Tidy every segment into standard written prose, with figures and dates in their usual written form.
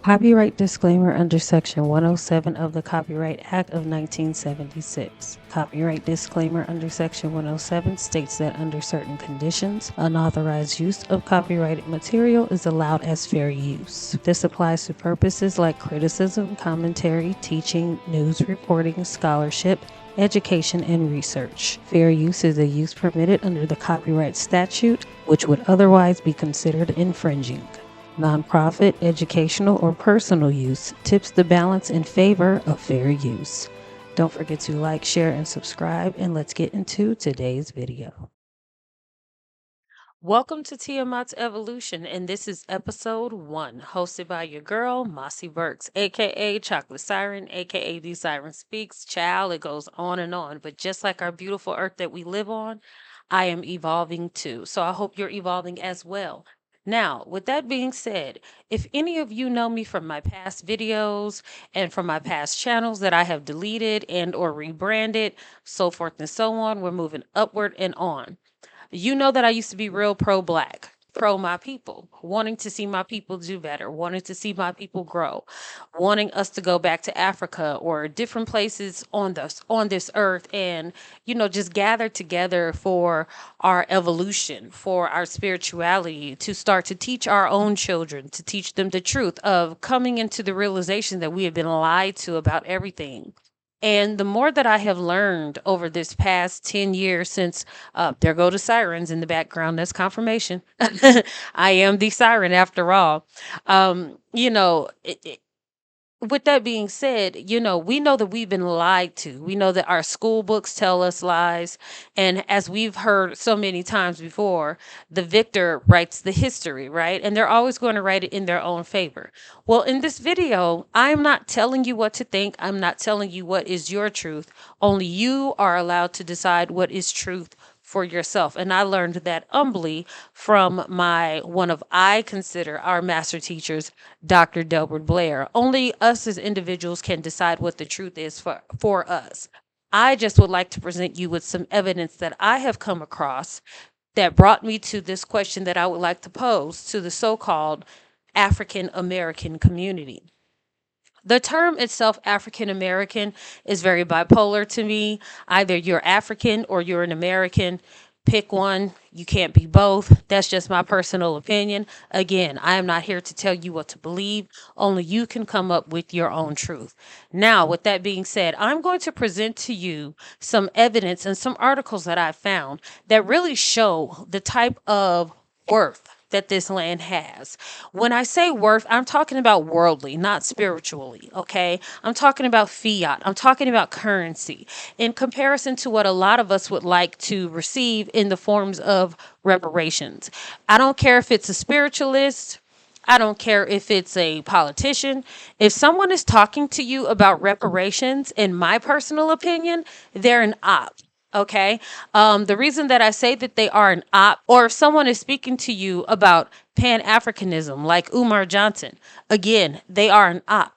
Copyright disclaimer under Section 107 of the Copyright Act of 1976. Copyright disclaimer under Section 107 states that under certain conditions, unauthorized use of copyrighted material is allowed as fair use. This applies to purposes like criticism, commentary, teaching, news reporting, scholarship, education, and research. Fair use is a use permitted under the copyright statute, which would otherwise be considered infringing. Nonprofit, educational, or personal use tips the balance in favor of fair use. Don't forget to like, share, and subscribe, and let's get into today's video. Welcome to Tiamat's Evolution, and this is episode 1, hosted by your girl, Mossy Burks, aka Chocolate Siren, aka The Siren Speaks. Child, it goes on and on, but just like our beautiful earth that we live on, I am evolving too, so I hope you're evolving as well. Now, with that being said, if any of you know me from my past videos and from my past channels that I have deleted and or rebranded, so forth and so on, we're moving upward and on. You know that I used to be real pro-black, pro my people, wanting to see my people do better, wanting to see my people grow, wanting us to go back to Africa or different places on this earth and, just gather together for our evolution, for our spirituality, to start to teach our own children, to teach them the truth of coming into the realization that we have been lied to about everything. And the more that I have learned over this past 10 years since, there go the sirens in the background, that's confirmation. I am the siren after all. With that being said, we know that we've been lied to. We know that our school books tell us lies. And as we've heard so many times before, the victor writes the history, right? And they're always going to write it in their own favor. Well, in this video, I'm not telling you what to think. I'm not telling you what is your truth. Only you are allowed to decide what is truth for yourself. And I learned that humbly from one of I consider our master teachers, Dr. Delbert Blair. Only us as individuals can decide what the truth is for us. I just would like to present you with some evidence that I have come across that brought me to this question that I would like to pose to the so-called African American community. The term itself, African American, is very bipolar to me. Either you're African or you're an American. Pick one. You can't be both. That's just my personal opinion. Again, I am not here to tell you what to believe. Only you can come up with your own truth. Now, with that being said, I'm going to present to you some evidence and some articles that I found that really show the type of worth that this land has. When I say worth, I'm talking about worldly, not spiritually, okay? I'm talking about fiat. I'm talking about currency in comparison to what a lot of us would like to receive in the forms of reparations. I don't care if it's a spiritualist. I don't care if it's a politician. If someone is talking to you about reparations, in my personal opinion, they're an op. Okay. The reason that I say that they are an op, or if someone is speaking to you about Pan-Africanism, like Umar Johnson, again, they are an op.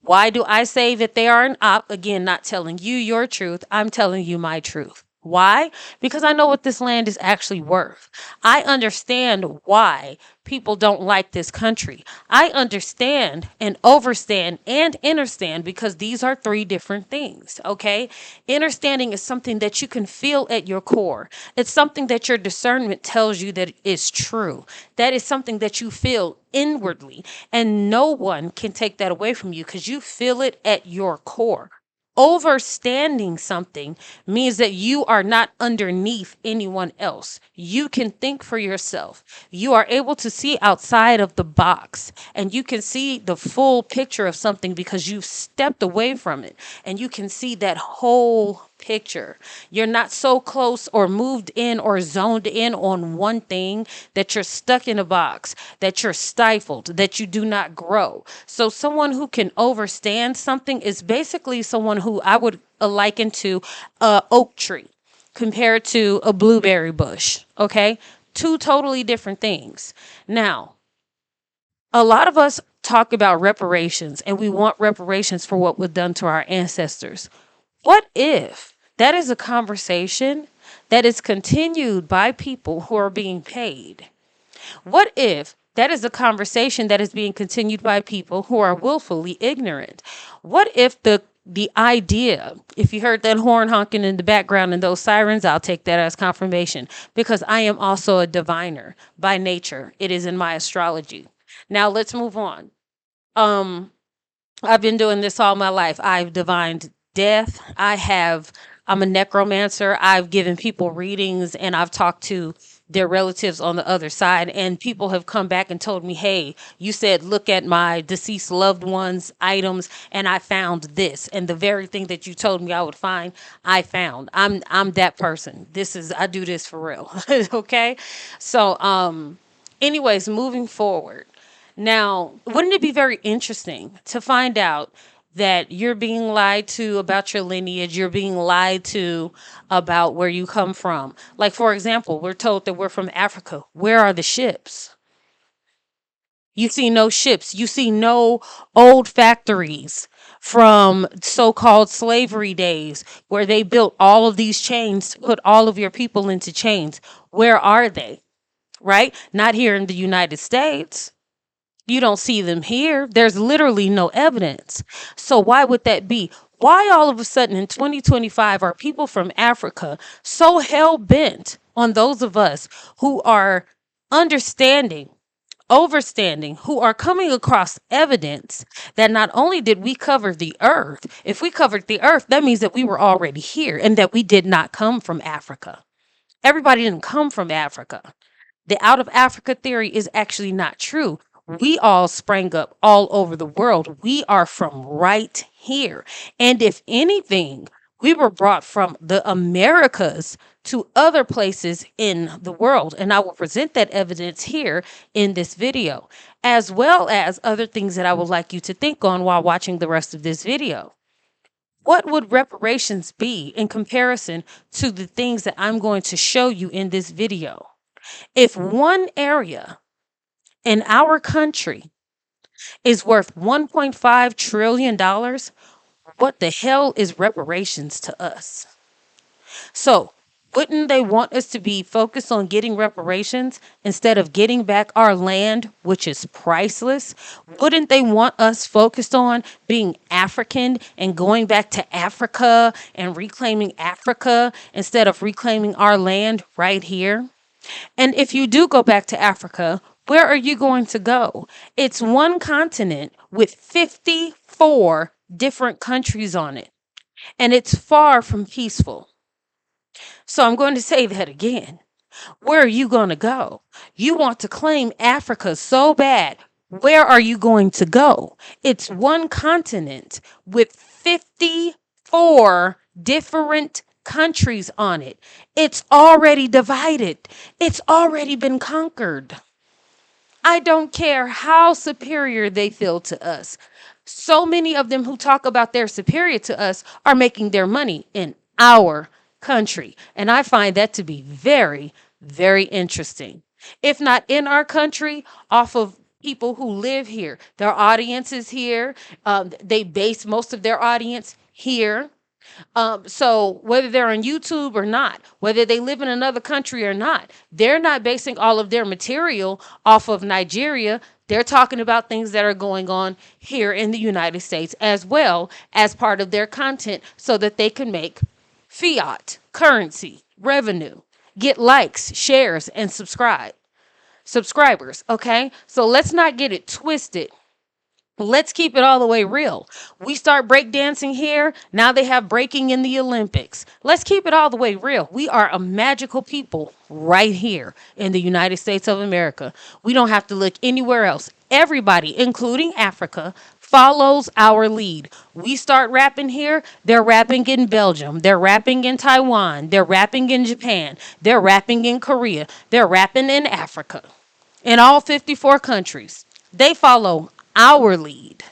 Why do I say that they are an op? Again, not telling you your truth. I'm telling you my truth. Why? Because I know what this land is actually worth. I understand why people don't like this country. I understand and overstand and understand because these are 3 different things, okay? Understanding is something that you can feel at your core. It's something that your discernment tells you that is true. That is something that you feel inwardly, and no one can take that away from you because you feel it at your core. Overstanding something means that you are not underneath anyone else. You can think for yourself. You are able to see outside of the box and you can see the full picture of something because you've stepped away from it and you can see that whole picture. You're not so close or moved in or zoned in on one thing that you're stuck in a box, that you're stifled, that you do not grow. So someone who can overstand something is basically someone who I would liken to a oak tree compared to a blueberry bush. Okay. 2 totally different things. Now, a lot of us talk about reparations and we want reparations for what was done to our ancestors. What if that is a conversation that is continued by people who are being paid? What if That is a conversation that is being continued by people who are willfully ignorant. What if the idea, if you heard that horn honking in the background and those sirens, I'll take that as confirmation because I am also a diviner by nature. It is in my astrology. Now let's move on. Um, I've been doing this all my life. I've divined death. I'm a necromancer. I've given people readings and I've talked to their relatives on the other side. And people have come back and told me, hey, you said, look at my deceased loved ones' items and I found this. And the very thing that you told me I would find, I found. I'm that person. I do this for real. Okay. So, anyways, moving forward. Now, wouldn't it be very interesting to find out that you're being lied to about your lineage, you're being lied to about where you come from? Like, for example, we're told that we're from Africa. Where are the ships? You see no ships. You see no old factories from so called slavery days where they built all of these chains to put all of your people into chains. Where are they? Right? Not here in the United States. You don't see them here. There's literally no evidence. So why would that be? Why all of a sudden in 2025 are people from Africa so hell bent on those of us who are understanding, overstanding, who are coming across evidence that not only did we cover the earth, if we covered the earth, that means that we were already here and that we did not come from Africa. Everybody didn't come from Africa. The out of Africa theory is actually not true. We all sprang up all over the world. We are from right here. And if anything, we were brought from the Americas to other places in the world. And I will present that evidence here in this video, as well as other things that I would like you to think on while watching the rest of this video. What would reparations be in comparison to the things that I'm going to show you in this video? If one area in our country is worth $1.5 trillion, what the hell is reparations to us? So, wouldn't they want us to be focused on getting reparations instead of getting back our land, which is priceless? Wouldn't they want us focused on being African and going back to Africa and reclaiming Africa instead of reclaiming our land right here? And if you do go back to Africa, where are you going to go? It's one continent with 54 different countries on it, and it's far from peaceful. So I'm going to say that again. Where are you going to go? You want to claim Africa so bad. Where are you going to go? It's one continent with 54 different countries on it. It's already divided. It's already been conquered. I don't care how superior they feel to us. So many of them who talk about they're superior to us are making their money in our country. And I find that to be very, very interesting. If not in our country, off of people who live here. Their audience is here. They base most of their audience here. So whether they're on YouTube or not, whether they live in another country or not, they're not basing all of their material off of Nigeria. They're talking about things that are going on here in the United States as well as part of their content so that they can make fiat, currency, revenue, get likes, shares, and subscribers. Okay. So let's not get it twisted. Let's keep it all the way real. We start breakdancing here. Now they have breaking in the Olympics. Let's keep it all the way real. We are a magical people right here in the United States of America. We don't have to look anywhere else. Everybody, including Africa, follows our lead. We start rapping here. They're rapping in Belgium. They're rapping in Taiwan. They're rapping in Japan. They're rapping in Korea. They're rapping in Africa. In all 54 countries. They follow our lead.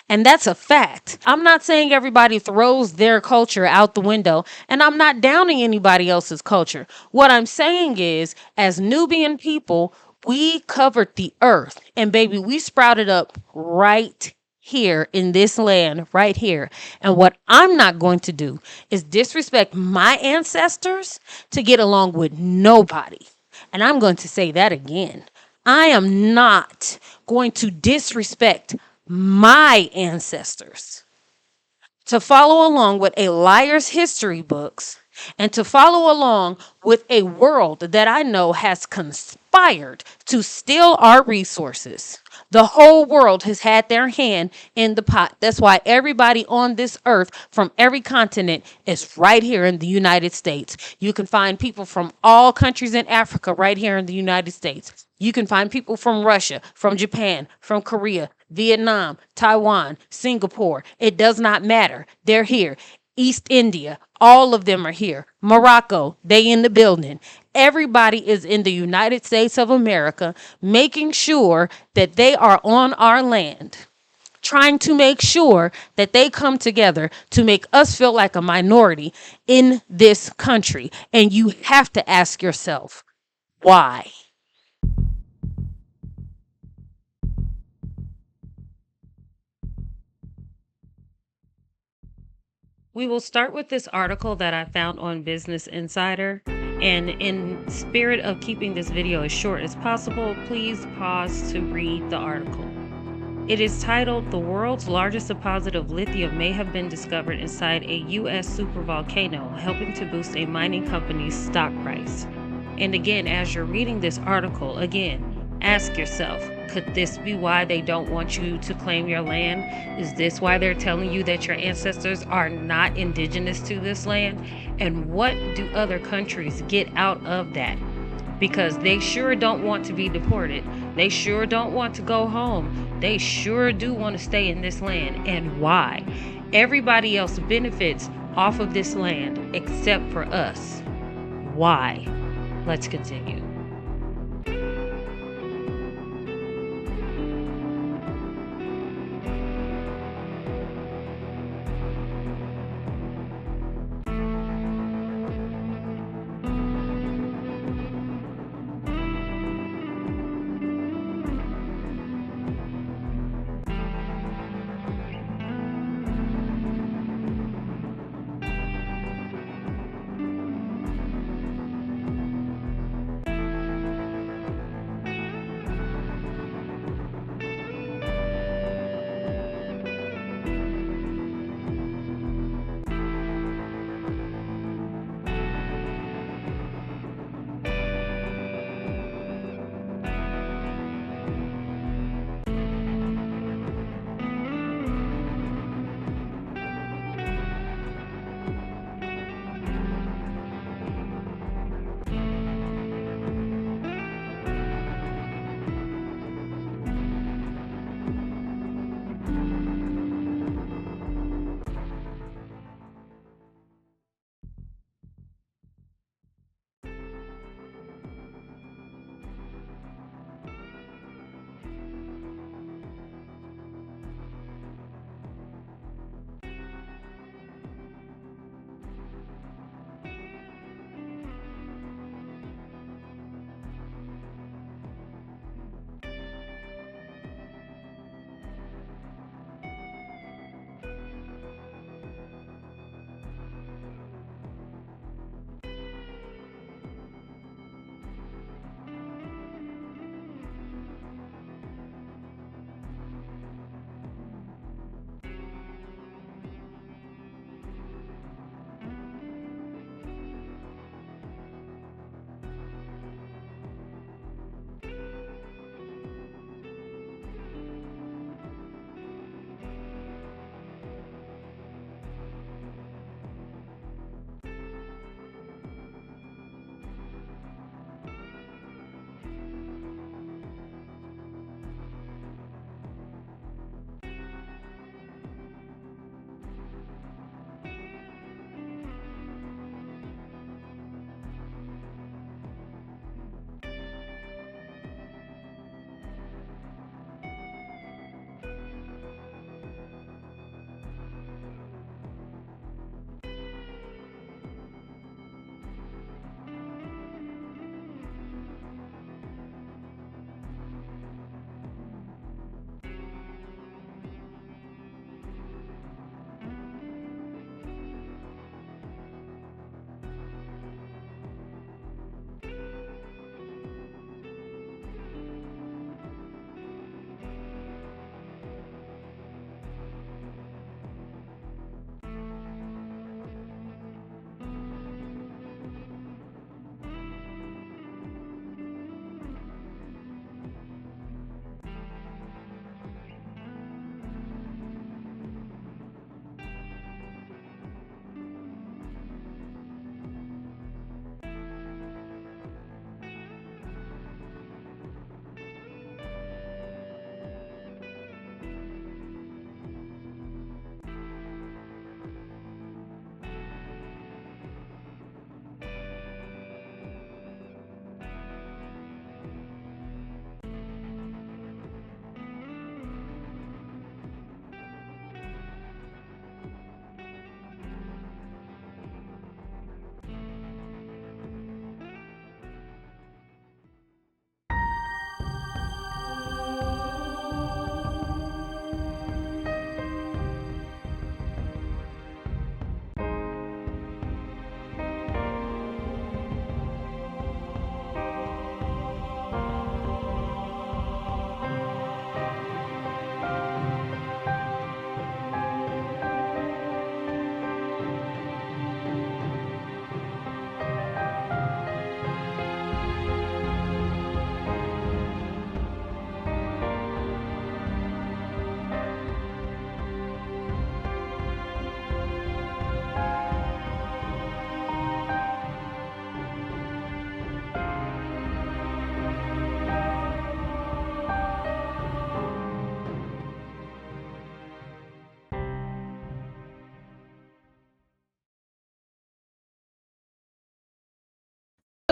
And that's a fact. I'm not saying everybody throws their culture out the window, and I'm not downing anybody else's culture. What I'm saying is, as Nubian people, we covered the earth, and baby, we sprouted up right here in this land, right here. And what I'm not going to do is disrespect my ancestors to get along with nobody. And I'm going to say that again. I am not going to disrespect my ancestors to follow along with a liar's history books and to follow along with a world that I know has conspired to steal our resources. The whole world has had their hand in the pot. That's why everybody on this earth from every continent is right here in the United States. You can find people from all countries in Africa right here in the United States. You can find people from Russia, from Japan, from Korea, Vietnam, Taiwan, Singapore. It does not matter. They're here. East India, all of them are here. Morocco, they in the building. Everybody is in the United States of America, making sure that they are on our land, trying to make sure that they come together to make us feel like a minority in this country. And you have to ask yourself, why? We will start with this article that I found on Business Insider. And in spirit of keeping this video as short as possible, please pause to read the article. It is titled, "The World's Largest Deposit of Lithium May Have Been Discovered Inside a U.S. Supervolcano, Helping to Boost a Mining Company's Stock Price." And again, as you're reading this article, again, ask yourself, could this be why they don't want you to claim your land? Is this why they're telling you that your ancestors are not indigenous to this land? And what do other countries get out of that? Because they sure don't want to be deported. They sure don't want to go home. They sure do want to stay in this land. And why? Everybody else benefits off of this land except for us. Why? Let's continue.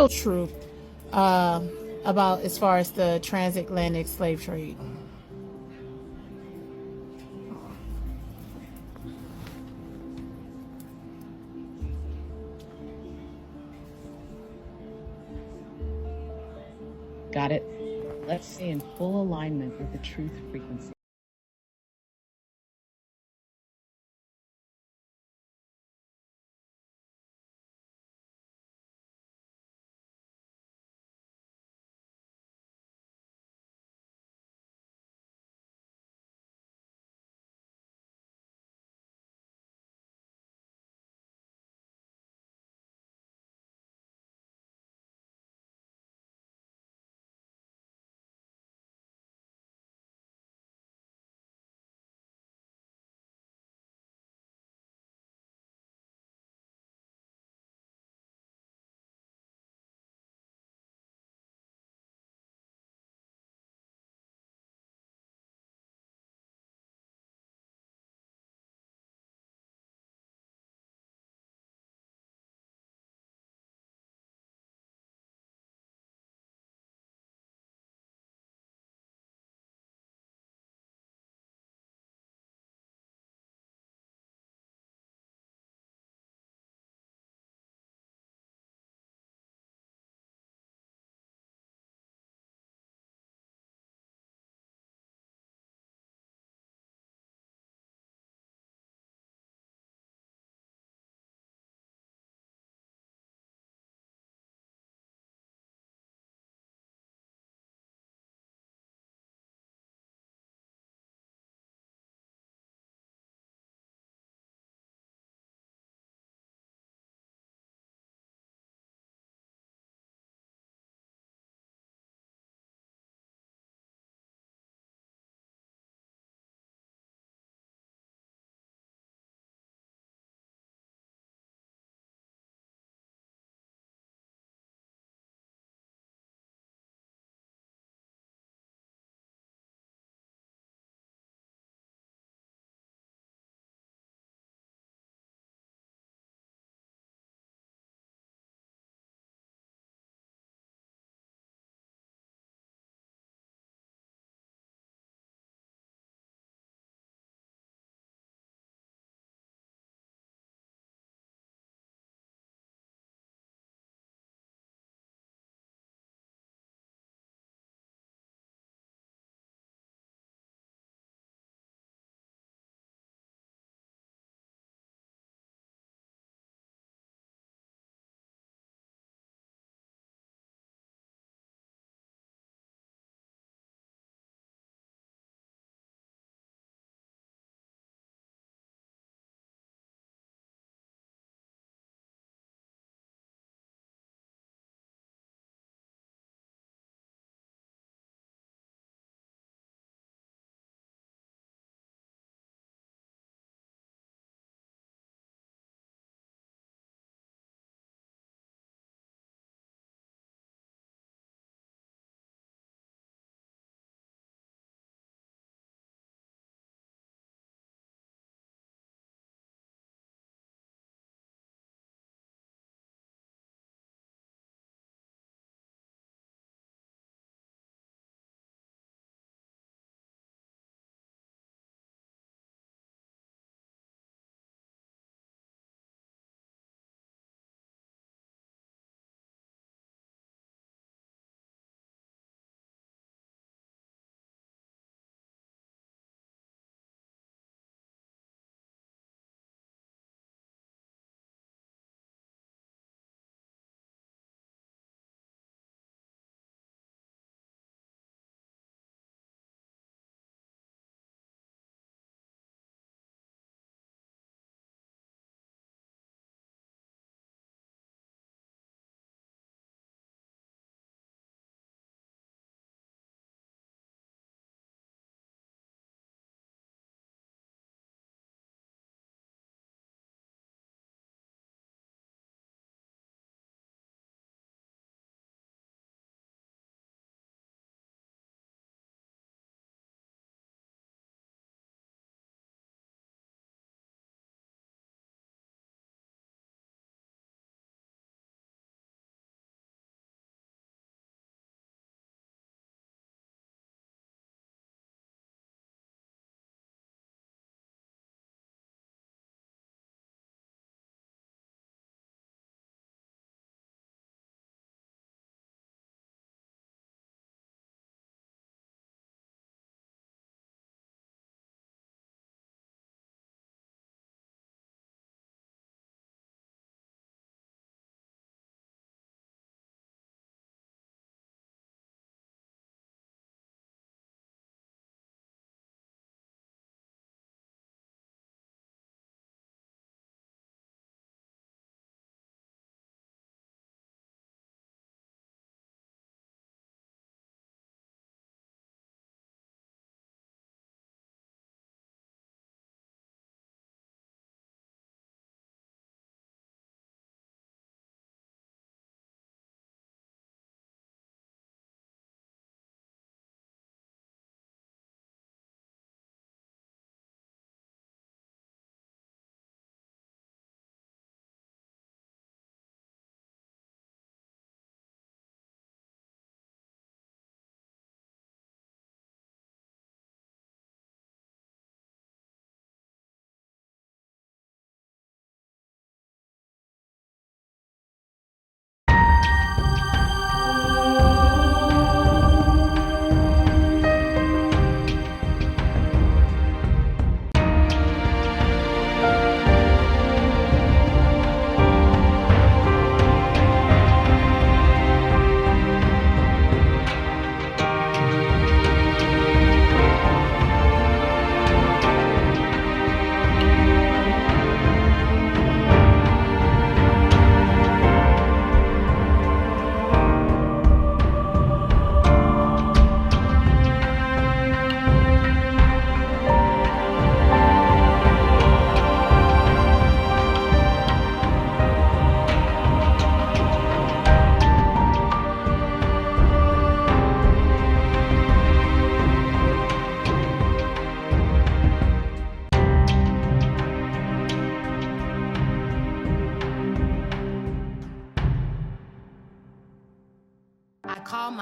real truth uh, about as far as the transatlantic slave trade. Got it? Let's stay in full alignment with the truth frequency.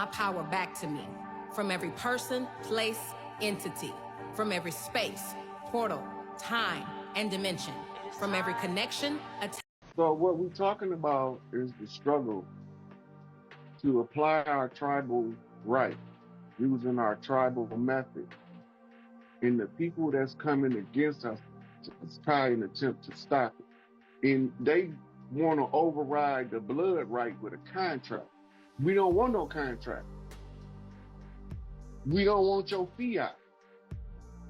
my power back to me from every person, place, entity, from every space, portal, time, and dimension, from every connection. So what we're talking about is the struggle to apply our tribal right, using our tribal method. And the people that's coming against us try and attempt to stop it. And they want to override the blood right with a contract. We don't want no contract. We don't want your fiat.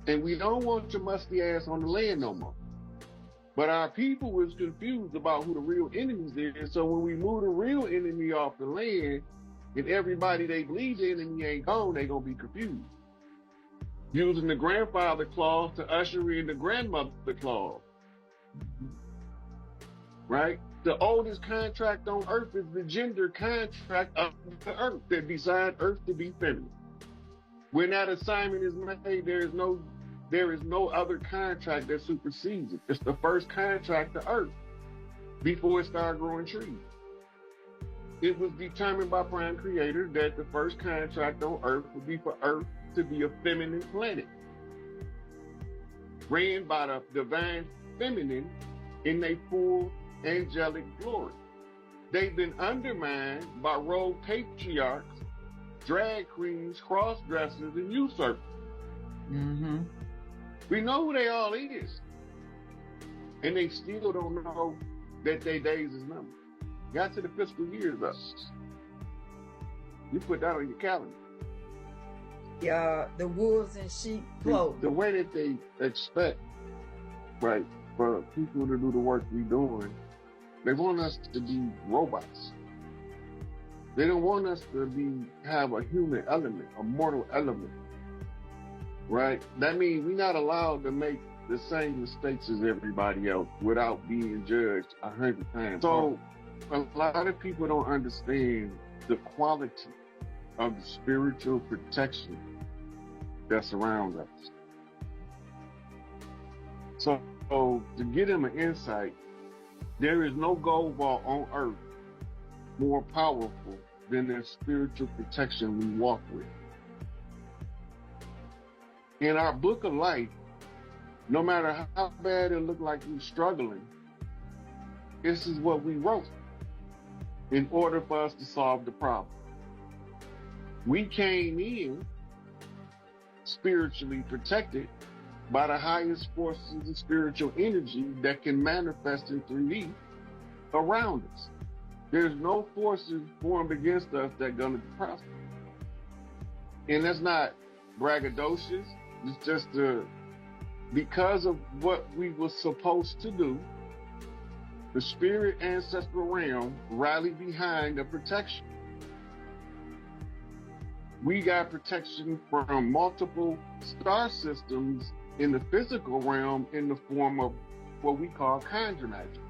And we don't want your musty ass on the land no more. But our people was confused about who the real enemies is. So when we move the real enemy off the land, and everybody they believe the enemy ain't gone, they gonna be confused. Using the grandfather clause to usher in the grandmother clause. Right? The oldest contract on earth is the gender contract of the earth that designed earth to be feminine. When that assignment is made, there is no other contract that supersedes it. It's the first contract to earth before it started growing trees. It was determined by Prime Creator that the first contract on earth would be for earth to be a feminine planet, ran by the divine feminine in their full angelic glory. They've been undermined by rogue patriarchs, drag queens, cross-dressers, and usurpers. Mm-hmm. We know who they all is. And they still don't know that their days is numbered. Got to the fiscal years up. You put that on your calendar. The wolves in sheep clothing. The way that they expect, right, for people to do the work we're doing, they want us to be robots. They don't want us to have a human element, a mortal element, right? That means we're not allowed to make the same mistakes as everybody else without being judged 100 times. So a lot of people don't understand the quality of the spiritual protection that surrounds us. So to give them an insight, there is no gold vault on earth more powerful than the spiritual protection we walk with. In our book of life, no matter how bad it looked like we're struggling, this is what we wrote in order for us to solve the problem. We came in spiritually protected by the highest forces of spiritual energy that can manifest in 3D around us. There's no forces formed against us that are going to prosper. And that's not braggadocious. It's just because of what we were supposed to do, the spirit ancestral realm rallied behind the protection. We got protection from multiple star systems in the physical realm in the form of what we call conjure magic,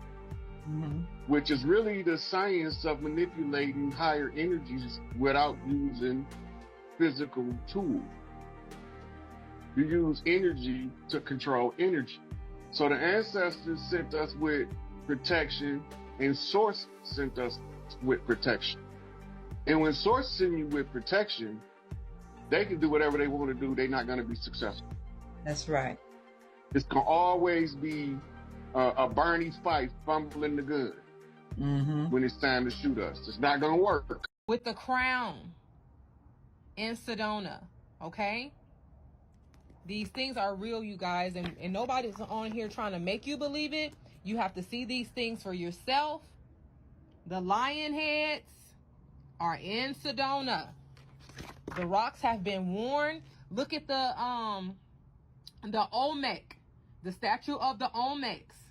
which is really the science of manipulating higher energies without using physical tools. You use energy to control energy. So the ancestors sent us with protection, and Source sent us with protection. And when Source sends you with protection, they can do whatever they want to do. They're not going to be successful. That's right. It's going to always be a Barney Fife fumbling the gun when it's time to shoot us. It's not going to work. With the crown in Sedona, okay? These things are real, you guys, and nobody's on here trying to make you believe it. You have to see these things for yourself. The lion heads are in Sedona. The rocks have been worn. Look at the Olmec, the statue of the Olmecs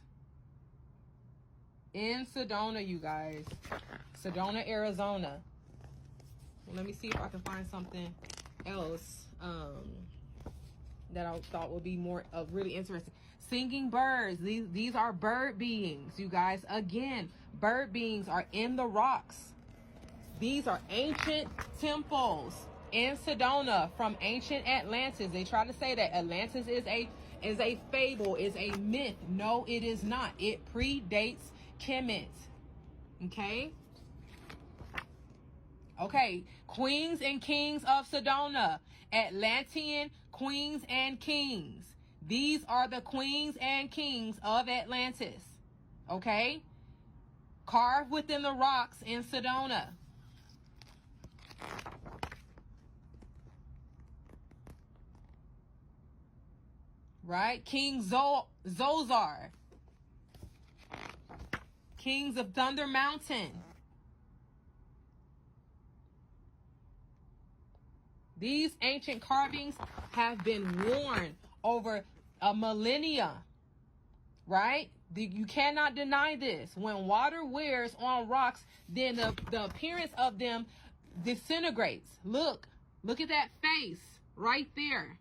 in Sedona, you guys. Sedona, Arizona. Well, let me see if I can find something else that I thought would be more really interesting. Singing birds. These are bird beings, you guys. Again, bird beings are in the rocks. These are ancient temples in Sedona from ancient Atlantis. They try to say that Atlantis is a fable, is a myth. No, it is not. It predates Kemet. Okay? Okay, queens and kings of Sedona, Atlantean queens and kings. These are the queens and kings of Atlantis. Okay? Carved within the rocks in Sedona. Right? King Zozar. Kings of Thunder Mountain. These ancient carvings have been worn over a millennia, right? You cannot deny this. When water wears on rocks, then the appearance of them disintegrates. Look at that face right there.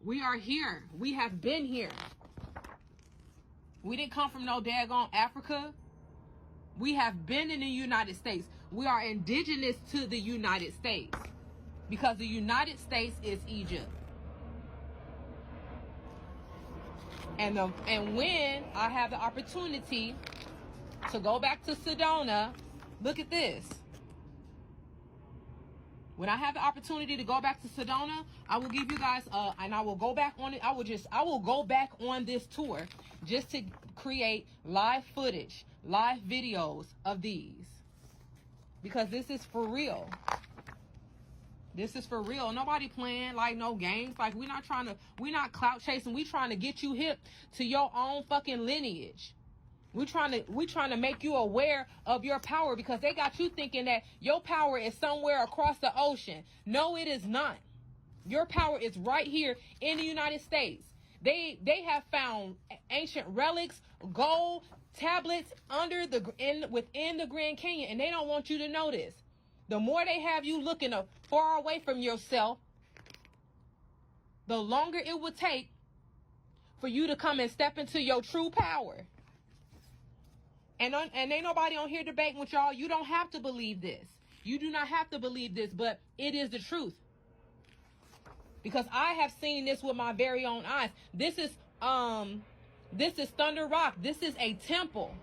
We are here. We have been here. We didn't come from no daggone Africa. We have been in the United States. We are indigenous to the United States. Because the United States is Egypt. And when I have the opportunity to go back to Sedona, look at this. When I have the opportunity to go back to Sedona, I will give you guys and I will go back on it. I will go back on this tour just to create live footage, live videos of these. Because this is for real. This is for real. Nobody playing like no games. Like we're not clout chasing. We trying to get you hip to your own fucking lineage. We trying to make you aware of your power because they got you thinking that your power is somewhere across the ocean. No, it is not. Your power is right here in the United States. They have found ancient relics, gold tablets within the Grand Canyon, and they don't want you to know this. The more they have you looking far away from yourself, the longer it will take for you to come and step into your true power. And ain't nobody on here debating with y'all. You don't have to believe this. You do not have to believe this, but it is the truth. Because I have seen this with my very own eyes. This is Thunder Rock. This is a temple.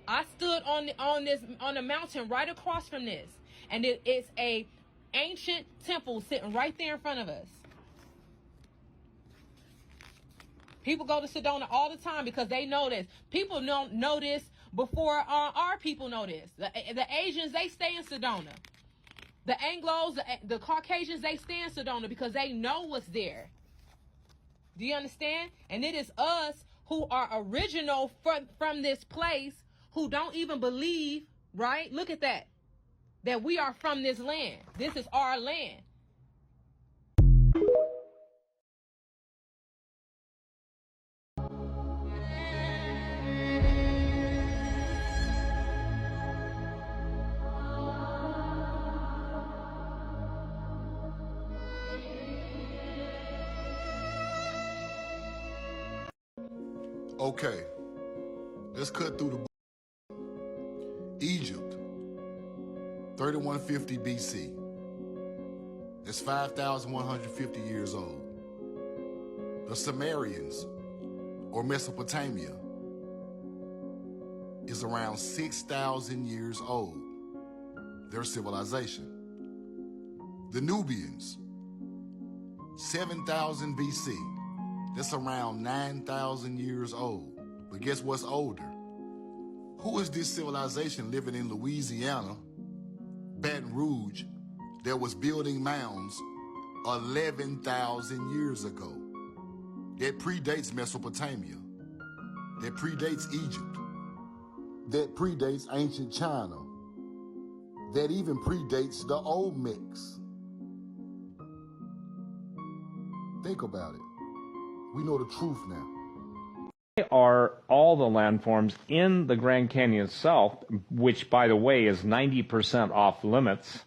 I stood on a mountain right across from this. And it is a ancient temple sitting right there in front of us. People go to Sedona all the time because they know this. People don't know this before our people know this. The Asians, they stay in Sedona. The Anglos, the Caucasians, they stay in Sedona because they know what's there. Do you understand? And it is us who are original from this place who don't even believe, right? Look at that. That we are from this land. This is our land. Okay, let's cut through the Egypt, 3150 BC. That's 5,150 years old. The Sumerians, or Mesopotamia, is around 6,000 years old, their civilization. The Nubians, 7,000 BC. That's around 9,000 years old. But guess what's older? Who is this civilization living in Louisiana, Baton Rouge, that was building mounds 11,000 years ago? That predates Mesopotamia. That predates Egypt. That predates ancient China. That even predates the Olmecs. Think about it. We know the truth now. Are all the landforms in the Grand Canyon itself, which, by the way, is 90% off limits,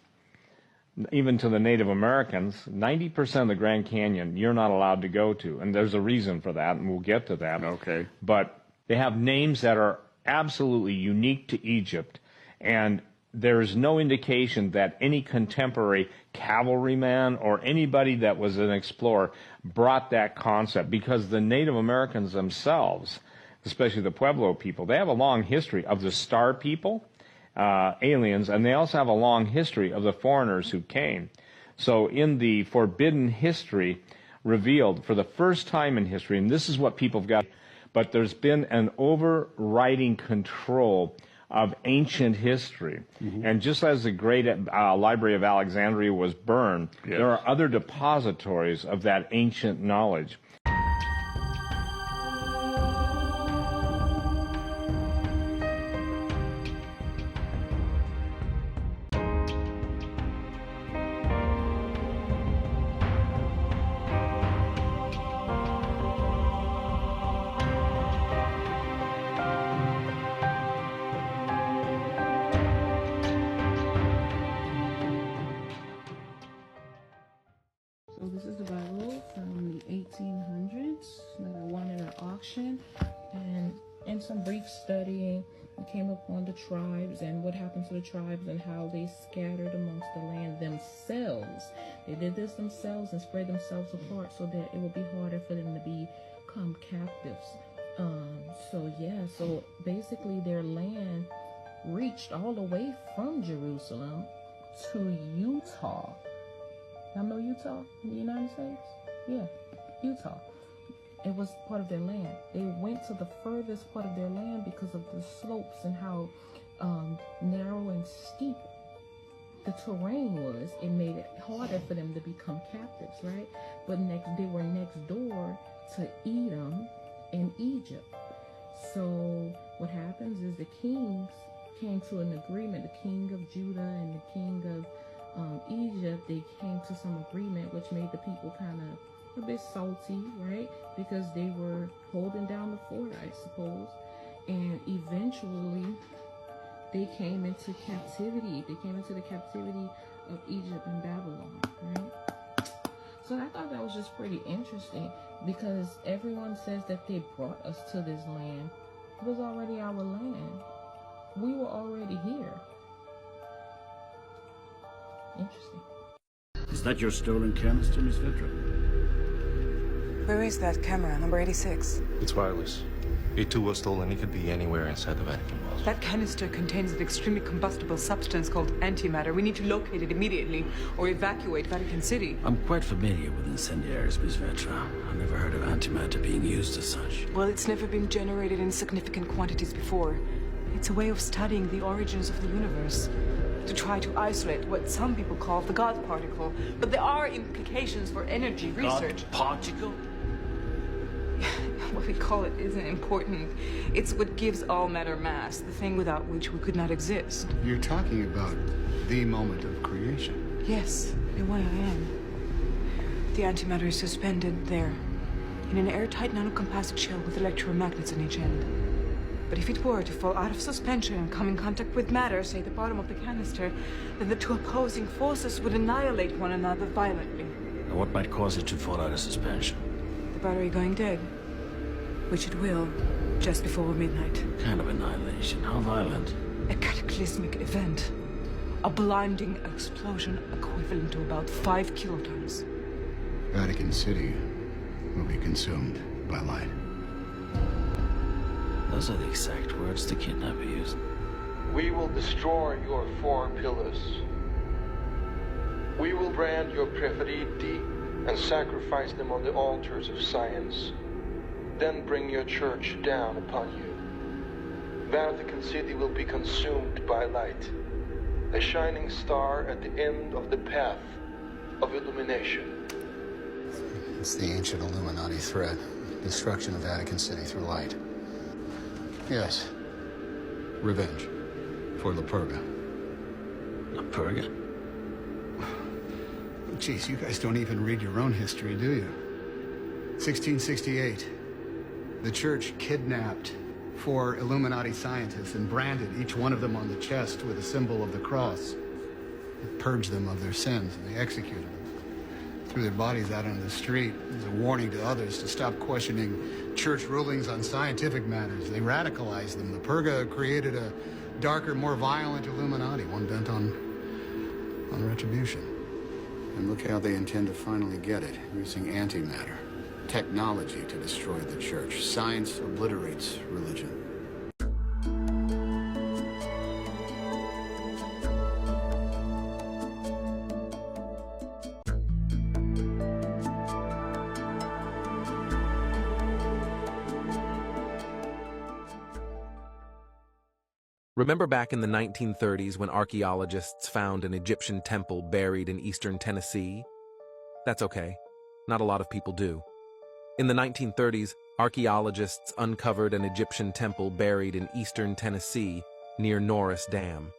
even to the Native Americans. 90% of the Grand Canyon you're not allowed to go to, and there's a reason for that, and we'll get to that. Okay. But they have names that are absolutely unique to Egypt, and there is no indication that any contemporary cavalryman or anybody that was an explorer brought that concept, because the Native Americans themselves, especially the Pueblo people, they have a long history of the Star people, aliens, and they also have a long history of the foreigners who came. So in the forbidden history revealed for the first time in history, and this is what people have got, but there's been an overriding control of ancient history. And just as the great Library of Alexandria was burned, there are other depositories of that ancient knowledge. So this is the Bible from the 1800s that I won at an auction, and in some brief studying, we came upon the tribes and what happened to the tribes and how they scattered amongst the land themselves. They did this themselves and spread themselves apart so that it would be harder for them to become captives. So basically their land reached all the way from Jerusalem to Utah. Y'all know Utah in the United States? Yeah, Utah. It was part of their land. They went to the furthest part of their land because of the slopes and how narrow and steep the terrain was. It made it harder for them to become captives, right? But they were next door to Edom and Egypt. So what happens is the kings came to an agreement. The king of Judah and the king of Egypt, they came to some agreement, which made the people kind of a bit salty, right? Because they were holding down the fort, I suppose. And eventually they came into captivity. They came into the captivity of Egypt and Babylon, right? So I thought that was just pretty interesting because everyone says that they brought us to this land. It was already our land. We were already here. Interesting. Is that your stolen canister, Miss Vetra? Where is that camera, number 86? It's wireless. It too was stolen. It could be anywhere inside the Vatican walls. That canister contains an extremely combustible substance called antimatter. We need to locate it immediately or evacuate Vatican City. I'm quite familiar with incendiaries, Miss Vetra. I've never heard of antimatter being used as such. Well, it's never been generated in significant quantities before. It's a way of studying the origins of the universe, to try to isolate what some people call the God particle. But there are implications for energy research. God particle? What we call it isn't important. It's what gives all matter mass, the thing without which we could not exist. You're talking about the moment of creation. Yes, the way I am. The antimatter is suspended there, in an airtight nanocomposite shell with electromagnets on each end. But if it were to fall out of suspension and come in contact with matter, say the bottom of the canister, then the two opposing forces would annihilate one another violently. And what might cause it to fall out of suspension? The battery going dead, which it will, just before midnight. Kind of annihilation. How violent? A cataclysmic event. A blinding explosion equivalent to about 5 kilotons. Vatican City will be consumed by light. Those are the exact words the kidnapper used. We will destroy your 4 pillars. We will brand your preferiti and sacrifice them on the altars of science. Then bring your church down upon you. Vatican City will be consumed by light, a shining star at the end of the path of illumination. It's the ancient Illuminati threat. Destruction of Vatican City through light. Yes. Revenge. For La Purga. La Purga? Jeez, you guys don't even read your own history, do you? 1668. The church kidnapped 4 Illuminati scientists and branded each one of them on the chest with a symbol of the cross. It purged them of their sins, and they executed them. Threw their bodies out on the street as a warning to others to stop questioning church rulings on scientific matters. They radicalized them. The Purga created a darker, more violent Illuminati, one bent on retribution. And look how they intend to finally get it, using antimatter. Technology to destroy the church. Science obliterates religion. Remember back in the 1930s when archaeologists found an Egyptian temple buried in eastern Tennessee? That's okay. Not a lot of people do. In the 1930s, archaeologists uncovered an Egyptian temple buried in eastern Tennessee near Norris Dam.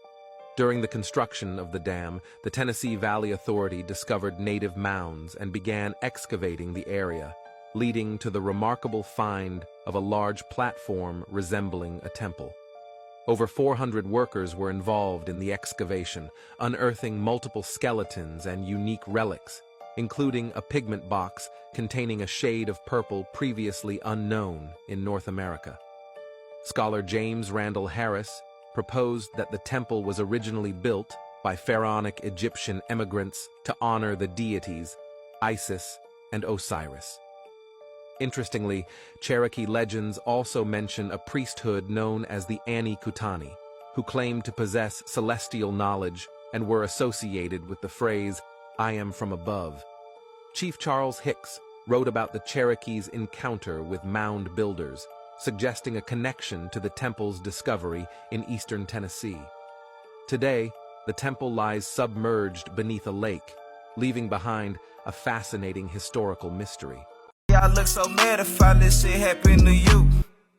During the construction of the dam, the Tennessee Valley Authority discovered native mounds and began excavating the area, leading to the remarkable find of a large platform resembling a temple. Over 400 workers were involved in the excavation, unearthing multiple skeletons and unique relics, including a pigment box containing a shade of purple previously unknown in North America. Scholar James Randall Harris proposed that the temple was originally built by pharaonic Egyptian emigrants to honor the deities Isis and Osiris. Interestingly, Cherokee legends also mention a priesthood known as the Ani-Kutani, who claimed to possess celestial knowledge and were associated with the phrase, "I am from above." Chief Charles Hicks wrote about the Cherokees' encounter with mound builders, suggesting a connection to the temple's discovery in eastern Tennessee. Today, the temple lies submerged beneath a lake, leaving behind a fascinating historical mystery. Y'all look so mad if all this shit happened to you.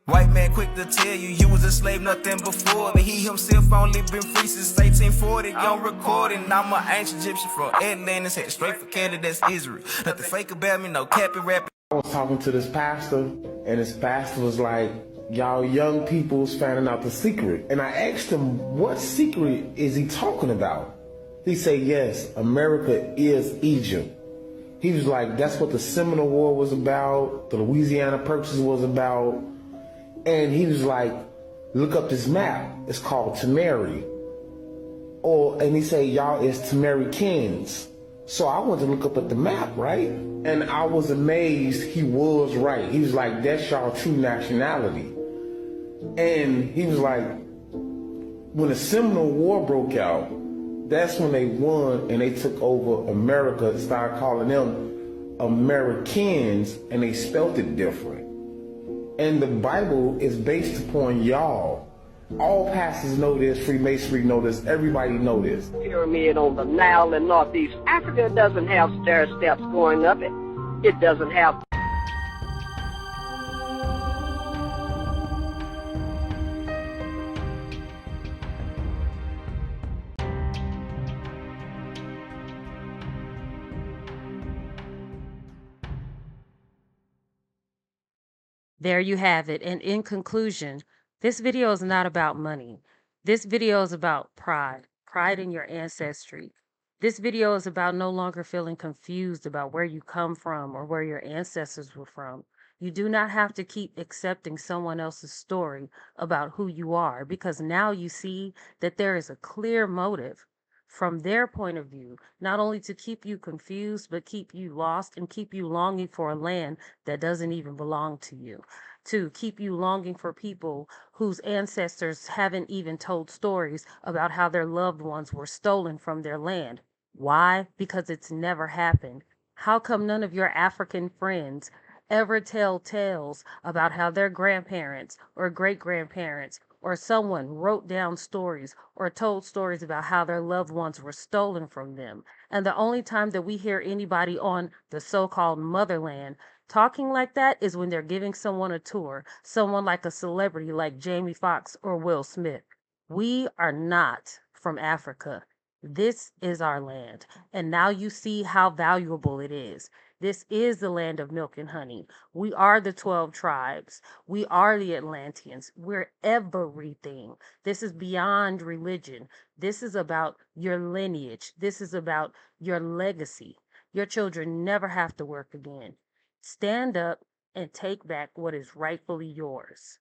White man quick to tell you was a slave, nothing before me. He himself only been free since 1840. On recording, I'm an ancient Egyptian from Atlantis, head straight for Canada, that's Israel. Nothing fake about me, no capping rapping. I was talking to this pastor, and this pastor was like, y'all young people's finding out the secret. And I asked him, what secret is he talking about? He said, yes, America is Egypt. He was like, that's what the Seminole War was about, the Louisiana Purchase was about. And he was like, look up this map. It's called Tamari. And he said, y'all, it's Tamarikans. So I went to look up at the map, right? And I was amazed he was right. He was like, that's y'all true nationality. And he was like, when the Seminole War broke out, that's when they won and they took over America and started calling them Americans, and they spelt it different. And the Bible is based upon y'all. All pastors know this, Freemasonry know this, everybody know this. Pyramid on the Nile in Northeast Africa doesn't have stair steps going up it. It doesn't have. There you have it. And in conclusion, this video is not about money. This video is about pride, pride in your ancestry. This video is about no longer feeling confused about where you come from or where your ancestors were from. You do not have to keep accepting someone else's story about who you are, because now you see that there is a clear motive from their point of view, not only to keep you confused, but keep you lost and keep you longing for a land that doesn't even belong to you, to keep you longing for people whose ancestors haven't even told stories about how their loved ones were stolen from their land. Why? Because it's never happened. How come none of your African friends ever tell tales about how their grandparents or great-grandparents or someone wrote down stories or told stories about how their loved ones were stolen from them? And the only time that we hear anybody on the so-called motherland talking like that is when they're giving someone a tour, someone like a celebrity like Jamie Foxx or Will Smith. We are not from Africa. This is our land. And now you see how valuable it is. This is the land of milk and honey. We are the 12 tribes. We are the Atlanteans. We're everything. This is beyond religion. This is about your lineage. This is about your legacy. Your children never have to work again. Stand up and take back what is rightfully yours.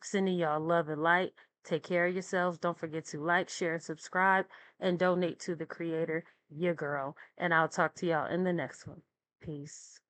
Sending y'all love and light. Take care of yourselves. Don't forget to like, share, and subscribe, and donate to the creator, your girl. And I'll talk to y'all in the next one. Peace.